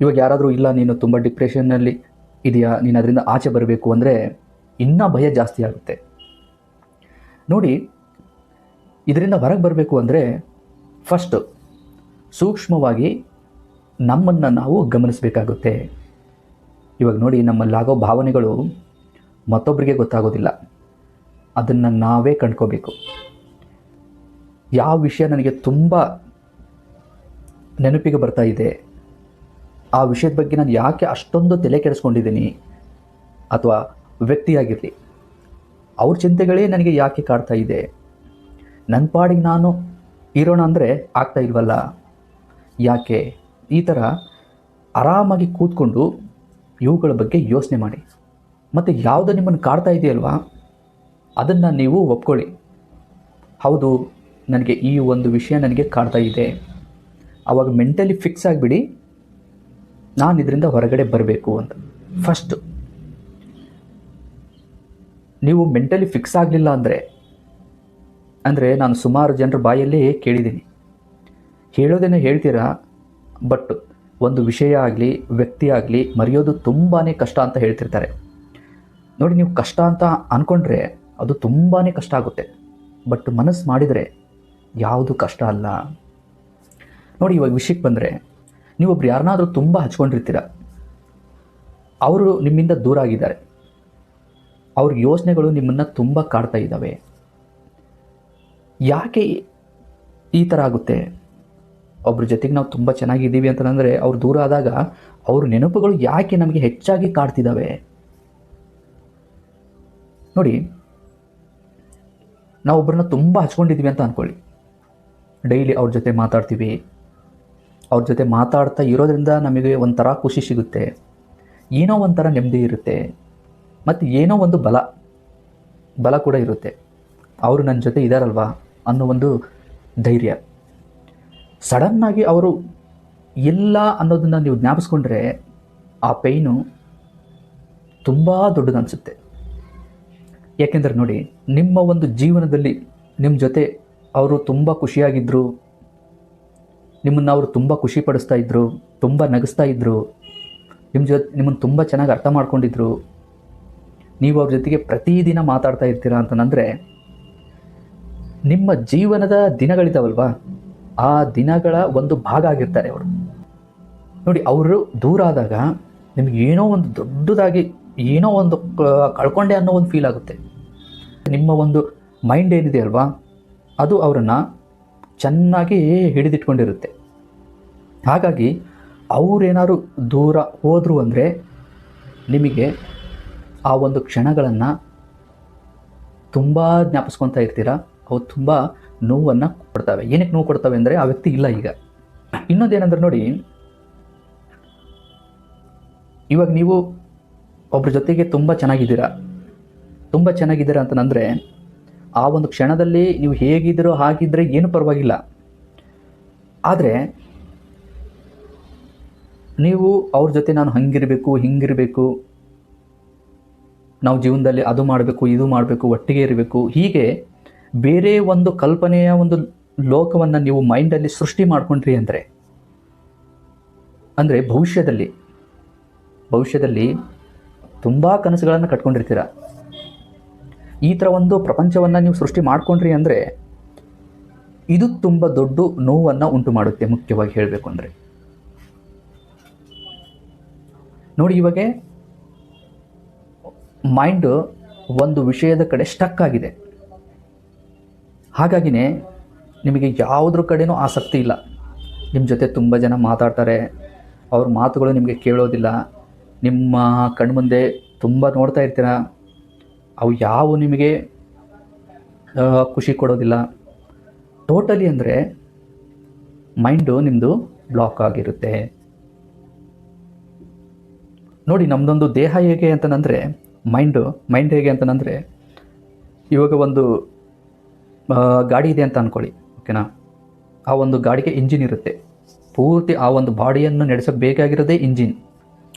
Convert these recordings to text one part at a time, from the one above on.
ಇವಾಗ ಯಾರಾದರೂ ಇಲ್ಲ ನೀನು ತುಂಬ ಡಿಪ್ರೆಷನ್ನಲ್ಲಿ ಇದೆಯಾ, ನೀನು ಅದರಿಂದ ಆಚೆ ಬರಬೇಕು ಅಂದರೆ ಇನ್ನೂ ಭಯ ಜಾಸ್ತಿ ಆಗುತ್ತೆ. ನೋಡಿ, ಇದರಿಂದ ಹೊರಗೆ ಬರಬೇಕು ಅಂದರೆ ಫಸ್ಟು ಸೂಕ್ಷ್ಮವಾಗಿ ನಮ್ಮನ್ನು ನಾವು ಗಮನಿಸಬೇಕಾಗುತ್ತೆ. ಇವಾಗ ನೋಡಿ, ನಮ್ಮಲ್ಲಾಗೋ ಭಾವನೆಗಳು ಮತ್ತೊಬ್ಬರಿಗೆ ಗೊತ್ತಾಗೋದಿಲ್ಲ, ಅದನ್ನು ನಾವೇ ಕಂಡ್ಕೋಬೇಕು. ಯಾವ ವಿಷಯ ನನಗೆ ತುಂಬ ನೆನಪಿಗೆ ಬರ್ತಾ ಇದೆ, ಆ ವಿಷಯದ ಬಗ್ಗೆ ನಾನು ಯಾಕೆ ಅಷ್ಟೊಂದು ತಲೆ ಕೆಡಿಸ್ಕೊಂಡಿದ್ದೀನಿ, ಅಥವಾ ವ್ಯಕ್ತಿಯಾಗಿರಲಿ ಅವ್ರ ಚಿಂತೆಗಳೇ ನನಗೆ ಯಾಕೆ ಕಾಡ್ತಾ ಇದೆ, ನನ್ನ ಪಾಡಿಗೆ ನಾನು ಇರೋಣ ಅಂದರೆ ಆಗ್ತಾ ಇಲ್ವಲ್ಲ ಯಾಕೆ, ಈ ಥರ ಆರಾಮಾಗಿ ಕೂತ್ಕೊಂಡು ಇವುಗಳ ಬಗ್ಗೆ ಯೋಚನೆ ಮಾಡಿ. ಮತ್ತು ಯಾವುದು ನಿಮ್ಮನ್ನು ಕಾಡ್ತಾ ಇದೆಯಲ್ವಾ ಅದನ್ನು ನೀವು ಒಪ್ಕೊಳ್ಳಿ. ಹೌದು, ನನಗೆ ಈ ಒಂದು ವಿಷಯ ನನಗೆ ಕಾಡ್ತಾ ಇದೆ. ಆವಾಗ ಮೆಂಟಲಿ ಫಿಕ್ಸ್ ಆಗಿಬಿಡಿ, ನಾನು ಇದರಿಂದ ಹೊರಗಡೆ ಬರಬೇಕು ಅಂತ. ಫಸ್ಟು ನೀವು ಮೆಂಟಲಿ ಫಿಕ್ಸ್ ಆಗಲಿಲ್ಲ ಅಂದರೆ ನಾನು ಸುಮಾರು ಜನರ ಬಾಯಲ್ಲಿ ಕೇಳಿದ್ದೀನಿ, ಹೇಳೋದೇನೋ ಹೇಳ್ತೀರಾ, ಬಟ್ ಒಂದು ವಿಷಯ ಆಗಲಿ ವ್ಯಕ್ತಿ ಆಗಲಿ ಮರೆಯೋದು ತುಂಬಾ ಕಷ್ಟ ಅಂತ ಹೇಳ್ತಿರ್ತಾರೆ. ನೋಡಿ, ನೀವು ಕಷ್ಟ ಅಂತ ಅಂದ್ಕೊಂಡ್ರೆ ಅದು ತುಂಬಾ ಕಷ್ಟ ಆಗುತ್ತೆ, ಬಟ್ ಮನಸ್ಸು ಮಾಡಿದರೆ ಯಾವುದು ಕಷ್ಟ ಅಲ್ಲ. ನೋಡಿ, ಇವಾಗ ವಿಷಯಕ್ಕೆ ಬಂದರೆ, ನೀವೊಬ್ರು ಯಾರನ್ನಾದರೂ ತುಂಬ ಹಚ್ಕೊಂಡಿರ್ತೀರ, ಅವರು ನಿಮ್ಮಿಂದ ದೂರ ಆಗಿದ್ದಾರೆ, ಅವ್ರ ಯೋಚನೆಗಳು ನಿಮ್ಮನ್ನು ತುಂಬ ಕಾಡ್ತಾ ಇದ್ದಾವೆ. ಯಾಕೆ ಈ ಥರ ಆಗುತ್ತೆ? ಒಬ್ಬರ ಜೊತೆಗೆ ನಾವು ತುಂಬ ಚೆನ್ನಾಗಿದ್ದೀವಿ ಅಂತಂದರೆ ಅವ್ರು ದೂರ ಆದಾಗ ಅವ್ರ ನೆನಪುಗಳು ಯಾಕೆ ನಮಗೆ ಹೆಚ್ಚಾಗಿ ಕಾಡ್ತಿದ್ದಾವೆ? ನೋಡಿ, ನಾವು ಒಬ್ಬರನ್ನ ತುಂಬ ಹಚ್ಕೊಂಡಿದ್ದೀವಿ ಅಂತ ಅಂದ್ಕೊಳ್ಳಿ, ಡೈಲಿ ಅವ್ರ ಜೊತೆ ಮಾತಾಡ್ತೀವಿ, ಅವ್ರ ಜೊತೆ ಮಾತಾಡ್ತಾ ಇರೋದ್ರಿಂದ ನಮಗೆ ಒಂಥರ ಖುಷಿ ಸಿಗುತ್ತೆ, ಏನೋ ಒಂಥರ ನೆಮ್ಮದಿ ಇರುತ್ತೆ, ಮತ್ತು ಏನೋ ಒಂದು ಬಲ ಕೂಡ ಇರುತ್ತೆ. ಅವರು ನನ್ನ ಜೊತೆ ಇದ್ದಾರಲ್ವಾ ಅನ್ನೋ ಒಂದು ಧೈರ್ಯ. ಸಡನ್ನಾಗಿ ಅವರು ಇಲ್ಲ ಅನ್ನೋದನ್ನು ನೀವು ಜ್ಞಾಪಿಸ್ಕೊಂಡ್ರೆ ಆ ಪೈನು ತುಂಬ ದೊಡ್ಡದು ಅನಿಸುತ್ತೆ. ಯಾಕೆಂದರೆ ನೋಡಿ, ನಿಮ್ಮ ಒಂದು ಜೀವನದಲ್ಲಿ ನಿಮ್ಮ ಜೊತೆ ಅವರು ತುಂಬ ಖುಷಿಯಾಗಿದ್ದರು, ನಿಮ್ಮನ್ನು ಅವರು ತುಂಬ ಖುಷಿ ಪಡಿಸ್ತಾ ಇದ್ದರು, ತುಂಬ ನಗಿಸ್ತಾ ಇದ್ದರು, ನಿಮ್ಮನ್ನು ತುಂಬ ಚೆನ್ನಾಗಿ ಅರ್ಥ ಮಾಡ್ಕೊಂಡಿದ್ರು, ನೀವು ಅವ್ರ ಜೊತೆಗೆ ಪ್ರತಿದಿನ ಮಾತಾಡ್ತಾ ಇರ್ತೀರಾ ಅಂತಂದರೆ ನಿಮ್ಮ ಜೀವನದ ದಿನಗಳಿದ್ದಾವಲ್ವಾ, ಆ ದಿನಗಳ ಒಂದು ಭಾಗ ಆಗಿರ್ತಾರೆ ಅವರು. ನೋಡಿ, ಅವರು ದೂರ ಆದಾಗ ನಿಮ್ಗೆ ಏನೋ ಒಂದು ದೊಡ್ಡದಾಗಿ ಏನೋ ಒಂದು ಕಳ್ಕೊಂಡೆ ಅನ್ನೋ ಒಂದು ಫೀಲ್ ಆಗುತ್ತೆ. ನಿಮ್ಮ ಒಂದು ಮೈಂಡ್ ಏನಿದೆ ಅಲ್ವಾ, ಅದು ಅವರನ್ನು ಚೆನ್ನಾಗಿ ಹಿಡಿದಿಟ್ಕೊಂಡಿರುತ್ತೆ. ಹಾಗಾಗಿ ಅವರೇನಾದ್ರು ದೂರ ಹೋದರು ಅಂದರೆ ನಿಮಗೆ ಆ ಒಂದು ಕ್ಷಣಗಳನ್ನು ತುಂಬ ಜ್ಞಾಪಿಸ್ಕೊತಾ ಇರ್ತೀರ. ಅವು ತುಂಬ ನೋವನ್ನು ಕೊಡ್ತವೆ. ಏನಕ್ಕೆ ನೋವು ಕೊಡ್ತವೆ ಅಂದರೆ ಆ ವ್ಯಕ್ತಿ ಇಲ್ಲ ಈಗ. ಇನ್ನೊಂದೇನೆಂದ್ರೆ ನೋಡಿ, ಇವಾಗ ನೀವು ಒಬ್ಬರ ಜೊತೆಗೆ ತುಂಬ ಚೆನ್ನಾಗಿದ್ದೀರಾ ಅಂತಂದರೆ ಆ ಒಂದು ಕ್ಷಣದಲ್ಲಿ ನೀವು ಹೇಗಿದ್ದೀರೋ ಹಾಗಿದ್ದರೆ ಏನು ಪರವಾಗಿಲ್ಲ. ಆದರೆ ನೀವು ಅವ್ರ ಜೊತೆ ನಾನು ಹಿಂಗಿರಬೇಕು, ನಾವು ಜೀವನದಲ್ಲಿ ಅದು ಮಾಡಬೇಕು, ಇದು ಮಾಡಬೇಕು, ಒಟ್ಟಿಗೆ ಇರಬೇಕು, ಹೀಗೆ ಬೇರೆ ಒಂದು ಕಲ್ಪನೆಯ ಒಂದು ಲೋಕವನ್ನು ನೀವು ಮೈಂಡಲ್ಲಿ ಸೃಷ್ಟಿ ಮಾಡ್ಕೊಂಡ್ರಿ ಅಂದರೆ ಭವಿಷ್ಯದಲ್ಲಿ ತುಂಬ ಕನಸುಗಳನ್ನು ಕಟ್ಕೊಂಡಿರ್ತೀರ. ಈ ಥರ ಒಂದು ಪ್ರಪಂಚವನ್ನು ನೀವು ಸೃಷ್ಟಿ ಮಾಡ್ಕೊಂಡ್ರಿ ಅಂದರೆ ಇದು ತುಂಬ ದೊಡ್ಡ ನೋವನ್ನು ಉಂಟು ಮಾಡುತ್ತೆ. ಮುಖ್ಯವಾಗಿ ಹೇಳಬೇಕು ಅಂದರೆ ನೋಡಿ, ಇವಾಗ ಮೈಂಡು ಒಂದು ವಿಷಯದ ಕಡೆ ಸ್ಟಕ್ ಆಗಿದೆ. ಹಾಗಾಗಿನೇ ನಿಮಗೆ ಯಾವುದ್ರ ಕಡೆನೂ ಆಸಕ್ತಿ ಇಲ್ಲ. ನಿಮ್ಮ ಜೊತೆ ತುಂಬ ಜನ ಮಾತಾಡ್ತಾರೆ, ಅವ್ರ ಮಾತುಗಳು ನಿಮಗೆ ಕೇಳೋದಿಲ್ಲ, ನಿಮ್ಮ ಕಣ್ಮುಂದೆ ತುಂಬ ನೋಡ್ತಾ ಇರ್ತೀರ, ಅವು ಯಾವ ನಿಮಗೆ ಖುಷಿ ಕೊಡೋದಿಲ್ಲ. ಟೋಟಲಿ ಅಂದರೆ ಮೈಂಡು ನಿಮ್ಮದು ಬ್ಲಾಕ್ ಆಗಿರುತ್ತೆ. ನೋಡಿ, ನಮ್ಮದೊಂದು ದೇಹ ಹೇಗೆ ಅಂತಂದರೆ ಮೈಂಡ್ ಹೇಗೆ ಅಂತಂದರೆ, ಇವಾಗ ಒಂದು ಗಾಡಿ ಇದೆ ಅಂತ ಅಂದ್ಕೊಳ್ಳಿ, ಓಕೆನಾ. ಆ ಒಂದು ಗಾಡಿಗೆ ಇಂಜಿನ್ ಇರುತ್ತೆ, ಪೂರ್ತಿ ಆ ಒಂದು ಬಾಡಿಯನ್ನು ನಡೆಸೋಕ್ಕೆ ಬೇಕಾಗಿರೋದೇ ಇಂಜಿನ್.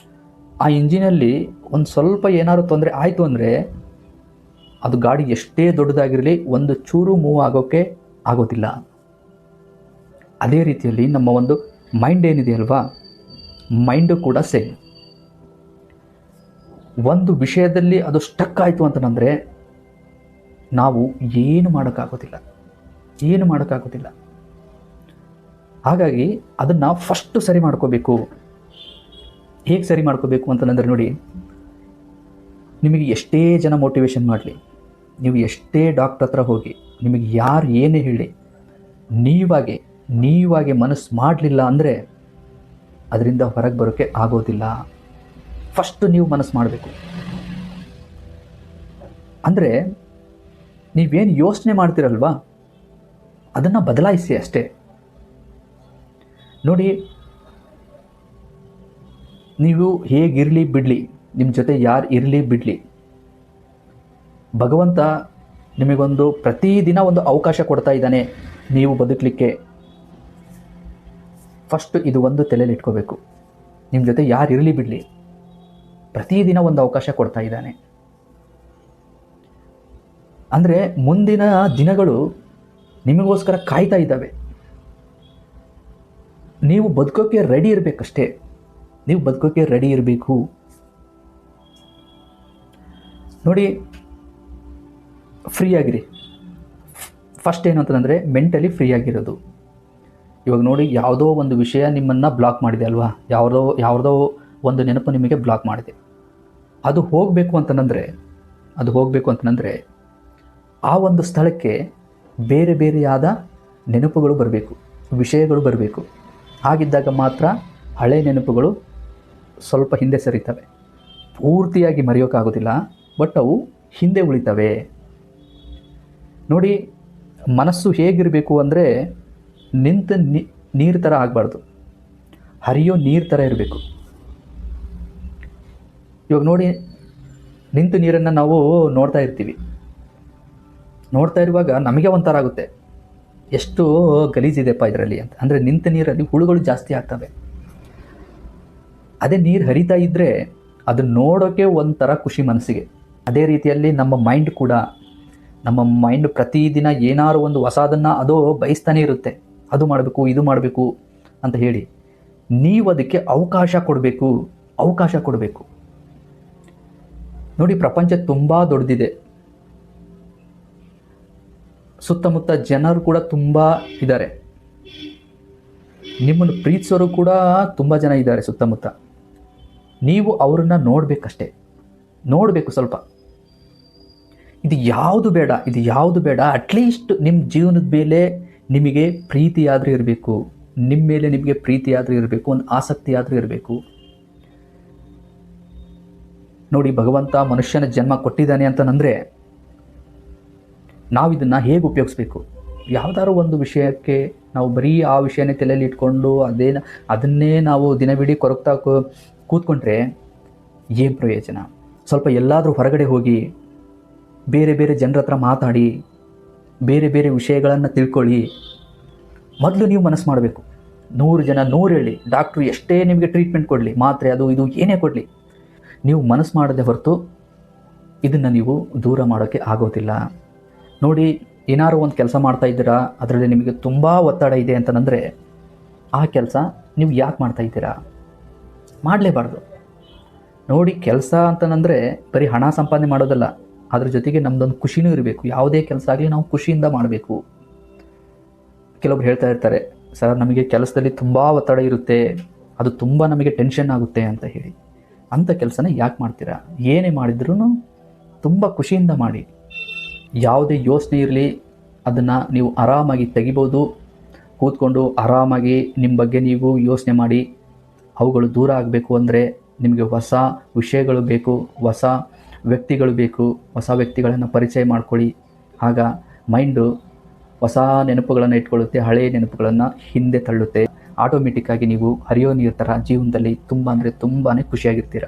ಆ ಇಂಜಿನಲ್ಲಿ ಒಂದು ಸ್ವಲ್ಪ ಏನಾದ್ರು ತೊಂದರೆ ಆಯಿತು ಅಂದರೆ ಅದು ಗಾಡಿ ಎಷ್ಟೇ ದೊಡ್ಡದಾಗಿರಲಿ ಒಂದು ಚೂರು ಮೂವ್ ಆಗೋಕ್ಕೆ ಆಗೋದಿಲ್ಲ. ಅದೇ ರೀತಿಯಲ್ಲಿ ನಮ್ಮ ಒಂದು ಮೈಂಡ್ ಏನಿದೆ ಅಲ್ವಾ, ಮೈಂಡು ಕೂಡ ಸೇಮ್. ಒಂದು ವಿಷಯದಲ್ಲಿ ಅದು ಸ್ಟಕ್ ಆಯಿತು ಅಂತಂದರೆ ನಾವು ಏನು ಮಾಡೋಕ್ಕಾಗೋದಿಲ್ಲ. ಹಾಗಾಗಿ ಅದನ್ನು ಫಸ್ಟು ಸರಿ ಮಾಡ್ಕೋಬೇಕು. ಹೇಗೆ ಸರಿ ಮಾಡ್ಕೋಬೇಕು ಅಂತಂದರೆ ನೋಡಿ, ನಿಮಗೆ ಎಷ್ಟೇ ಜನ ಮೋಟಿವೇಶನ್ ಮಾಡಲಿ, ನೀವು ಎಷ್ಟೇ ಡಾಕ್ಟರ್ ಹತ್ರ ಹೋಗಿ, ನಿಮಗೆ ಯಾರು ಏನೇ ಹೇಳಿ, ನೀವಾಗೆ ಮನಸ್ಸು ಮಾಡಲಿಲ್ಲ ಅಂದರೆ ಅದರಿಂದ ಹೊರಗೆ ಬರೋಕ್ಕೆ ಆಗೋದಿಲ್ಲ. ಫಸ್ಟು ನೀವು ಮನಸ್ಸು ಮಾಡಬೇಕು. ಅಂದರೆ ನೀವೇನು ಯೋಚನೆ ಮಾಡ್ತೀರಲ್ವಾ, ಅದನ್ನು ಬದಲಾಯಿಸಿ ಅಷ್ಟೇ. ನೋಡಿ, ನೀವು ಹೇಗಿರಲಿ ಬಿಡಲಿ, ನಿಮ್ಮ ಜೊತೆ ಯಾರು ಇರಲಿ ಬಿಡಲಿ, ಭಗವಂತ ನಿಮಗೊಂದು ಪ್ರತಿದಿನ ಒಂದು ಅವಕಾಶ ಕೊಡ್ತಾ ಇದ್ದಾನೆ ನೀವು ಬದುಕಲಿಕ್ಕೆ. ಫಸ್ಟ್ ಇದು ಒಂದು ತಲೆಯಲ್ಲಿ ಇಟ್ಕೋಬೇಕು. ನಿಮ್ಮ ಜೊತೆ ಯಾರು ಇರಲಿ ಬಿಡಲಿ, ಪ್ರತಿದಿನ ಒಂದು ಅವಕಾಶ ಕೊಡ್ತಾ ಇದ್ದಾನೆ. ಅಂದರೆ ಮುಂದಿನ ದಿನಗಳು ನಿಮಗೋಸ್ಕರ ಕಾಯ್ತಾ ಇದ್ದಾವೆ. ನೀವು ಬದುಕೋಕ್ಕೆ ರೆಡಿ ಇರಬೇಕಷ್ಟೇ. ನೀವು ಬದುಕೋಕ್ಕೆ ರೆಡಿ ಇರಬೇಕು. ನೋಡಿ, ಫ್ರೀ ಆಗಿರಿ. ಫಸ್ಟ್ ಏನು ಅಂತಂದರೆ ಮೆಂಟಲಿ ಫ್ರೀ ಆಗಿರೋದು. ಇವಾಗ ನೋಡಿ, ಯಾವುದೋ ಒಂದು ವಿಷಯ ನಿಮ್ಮನ್ನು ಬ್ಲಾಕ್ ಮಾಡಿದೆ ಅಲ್ವಾ, ಯಾವುದೋ ಒಂದು ನೆನಪು ನಿಮಗೆ ಬ್ಲಾಕ್ ಮಾಡಿದೆ. ಅದು ಹೋಗಬೇಕು ಅಂತಂದರೆ ಆ ಒಂದು ಸ್ಥಳಕ್ಕೆ ಬೇರೆ ಬೇರೆಯಾದ ನೆನಪುಗಳು ಬರಬೇಕು, ವಿಷಯಗಳು ಬರಬೇಕು. ಹಾಗಿದ್ದಾಗ ಮಾತ್ರ ಹಳೆ ನೆನಪುಗಳು ಸ್ವಲ್ಪ ಹಿಂದೆ ಸರಿತವೆ. ಪೂರ್ತಿಯಾಗಿ ಮರೆಯೋಕ್ಕಾಗೋದಿಲ್ಲ, ಬಟ್ ಅವು ಹಿಂದೆ ಉಳಿತವೆ. ನೋಡಿ, ಮನಸ್ಸು ಹೇಗಿರಬೇಕು ಅಂದರೆ ನಿಂತ ನೀರು ಥರ ಆಗಬಾರ್ದು, ಹರಿಯೋ ನೀರು ಥರ ಇರಬೇಕು. ಇವಾಗ ನೋಡಿ, ನಿಂತು ನೀರನ್ನು ನಾವು ನೋಡ್ತಾ ಇರುವಾಗ ನಮಗೆ ಒಂಥರ ಆಗುತ್ತೆ, ಎಷ್ಟು ಗಲೀಜಿದೆಪ್ಪ ಇದರಲ್ಲಿ ಅಂತ. ಅಂದರೆ ನಿಂತ ನೀರಲ್ಲಿ ಹುಳುಗಳು ಜಾಸ್ತಿ ಆಗ್ತವೆ. ಅದೇ ನೀರು ಹರಿತಾ ಇದ್ದರೆ ಅದು ನೋಡೋಕ್ಕೆ ಒಂಥರ ಖುಷಿ ಮನಸ್ಸಿಗೆ. ಅದೇ ರೀತಿಯಲ್ಲಿ ನಮ್ಮ ಮೈಂಡ್ ಪ್ರತಿದಿನ ಏನಾರು ಒಂದು ಹೊಸದನ್ನು ಅದು ಬಯಸ್ತಾನೆ ಇರುತ್ತೆ. ಅದು ಮಾಡಬೇಕು, ಇದು ಮಾಡಬೇಕು ಅಂತ ಹೇಳಿ ನೀವು ಅದಕ್ಕೆ ಅವಕಾಶ ಕೊಡಬೇಕು. ನೋಡಿ, ಪ್ರಪಂಚ ತುಂಬ ದೊಡ್ಡದಿದೆ. ಸುತ್ತಮುತ್ತ ಜನರು ಕೂಡ ತುಂಬ ಇದ್ದಾರೆ. ನಿಮ್ಮನ್ನು ಪ್ರೀತಿಸೋರು ಕೂಡ ತುಂಬ ಜನ ಇದ್ದಾರೆ ಸುತ್ತಮುತ್ತ. ನೀವು ಅವ್ರನ್ನ ನೋಡಬೇಕು ಸ್ವಲ್ಪ. ಇದು ಯಾವುದು ಬೇಡ. ಅಟ್ಲೀಸ್ಟ್ ನಿಮ್ಮ ಜೀವನದ ಮೇಲೆ ನಿಮಗೆ ಪ್ರೀತಿಯಾದರೂ ಇರಬೇಕು. ನಿಮ್ಮ ಮೇಲೆ ನಿಮಗೆ ಪ್ರೀತಿಯಾದರೂ ಇರಬೇಕು, ಒಂದು ಆಸಕ್ತಿ ಆದರೂ ಇರಬೇಕು. ನೋಡಿ, ಭಗವಂತ ಮನುಷ್ಯನ ಜನ್ಮ ಕೊಟ್ಟಿದ್ದಾನೆ ಅಂತಂದರೆ ನಾವು ಇದನ್ನು ಹೇಗೆ ಉಪಯೋಗಿಸ್ಬೇಕು. ಯಾವುದಾದ್ರು ಒಂದು ವಿಷಯಕ್ಕೆ ನಾವು ಬರೀ ಆ ವಿಷಯನೇ ತಲೆಯಲ್ಲಿ ಇಟ್ಕೊಂಡು ಅದನ್ನೇ ನಾವು ದಿನವಿಡೀ ಕೊರಗ್ತಾ ಕೂತ್ಕೊಂಡ್ರೆ ಏನು ಪ್ರಯೋಜನ? ಸ್ವಲ್ಪ ಎಲ್ಲಾದರೂ ಹೊರಗಡೆ ಹೋಗಿ ಬೇರೆ ಬೇರೆ ಜನರ ಹತ್ರ ಮಾತಾಡಿ ಬೇರೆ ಬೇರೆ ವಿಷಯಗಳನ್ನು ತಿಳ್ಕೊಳ್ಳಿ. ಮೊದಲು ನೀವು ಮನಸ್ಸು ಮಾಡಬೇಕು. 100 ಜನ 100 ಹೇಳಿ, ಡಾಕ್ಟ್ರು ಎಷ್ಟೇ ನಿಮಗೆ ಟ್ರೀಟ್ಮೆಂಟ್ ಕೊಡಲಿ, ಮಾತ್ರೆ ಅದು ಇದು ಏನೇ ಕೊಡಲಿ, ನೀವು ಮನಸ್ಸು ಮಾಡದೆ ಹೊರತು ಇದನ್ನು ನೀವು ದೂರ ಮಾಡೋಕ್ಕೆ ಆಗೋದಿಲ್ಲ. ನೋಡಿ, ಏನಾರು ಒಂದು ಕೆಲಸ ಮಾಡ್ತಾ ಇದ್ದೀರಾ, ಅದರಲ್ಲಿ ನಿಮಗೆ ತುಂಬ ಒತ್ತಡ ಇದೆ ಅಂತಂದರೆ ಆ ಕೆಲಸ ನೀವು ಯಾಕೆ ಮಾಡ್ತಾ ಇದ್ದೀರಾ? ಮಾಡಲೇಬಾರ್ದು. ನೋಡಿ, ಕೆಲಸ ಅಂತಂದರೆ ಬರೀ ಹಣ ಸಂಪಾದನೆ ಮಾಡೋದಲ್ಲ, ಅದ್ರ ಜೊತೆಗೆ ನಮ್ಮದೊಂದು ಖುಷಿನೂ ಇರಬೇಕು. ಯಾವುದೇ ಕೆಲಸ ಆಗಲಿ ನಾವು ಖುಷಿಯಿಂದ ಮಾಡಬೇಕು. ಕೆಲವೊಬ್ರು ಹೇಳ್ತಾ ಇರ್ತಾರೆ, ಸರ್ ನಮಗೆ ಕೆಲಸದಲ್ಲಿ ತುಂಬ ಒತ್ತಡ ಇರುತ್ತೆ, ಅದು ತುಂಬ ನಮಗೆ ಟೆನ್ಷನ್ ಆಗುತ್ತೆ ಅಂತ ಹೇಳಿ. ಅಂಥ ಕೆಲಸನ ಯಾಕೆ ಮಾಡ್ತೀರಾ? ಏನೇ ಮಾಡಿದ್ರೂ ತುಂಬ ಖುಷಿಯಿಂದ ಮಾಡಿ. ಯಾವುದೇ ಯೋಚನೆ ಇರಲಿ, ಅದನ್ನು ನೀವು ಆರಾಮಾಗಿ ತೆಗಿಬೋದು. ಕೂತ್ಕೊಂಡು ಆರಾಮಾಗಿ ನಿಮ್ಮ ಬಗ್ಗೆ ನೀವು ಯೋಚನೆ ಮಾಡಿ. ಅವುಗಳು ದೂರ ಆಗಬೇಕು ಅಂದರೆ ನಿಮಗೆ ಹೊಸ ವಿಷಯಗಳು ಬೇಕು, ಹೊಸ ವ್ಯಕ್ತಿಗಳು ಬೇಕು. ಹೊಸ ವ್ಯಕ್ತಿಗಳನ್ನು ಪರಿಚಯ ಮಾಡ್ಕೊಳ್ಳಿ. ಆಗ ಮೈಂಡು ಹೊಸ ನೆನಪುಗಳನ್ನು ಇಟ್ಕೊಳ್ಳುತ್ತೆ, ಹಳೆಯ ನೆನಪುಗಳನ್ನು ಹಿಂದೆ ತಳ್ಳುತ್ತೆ. ಆಟೋಮೆಟಿಕ್ಕಾಗಿ ನೀವು ಹರಿಯೋ ನೀರು ಥರ ಜೀವನದಲ್ಲಿ ತುಂಬ ಖುಷಿಯಾಗಿರ್ತೀರ.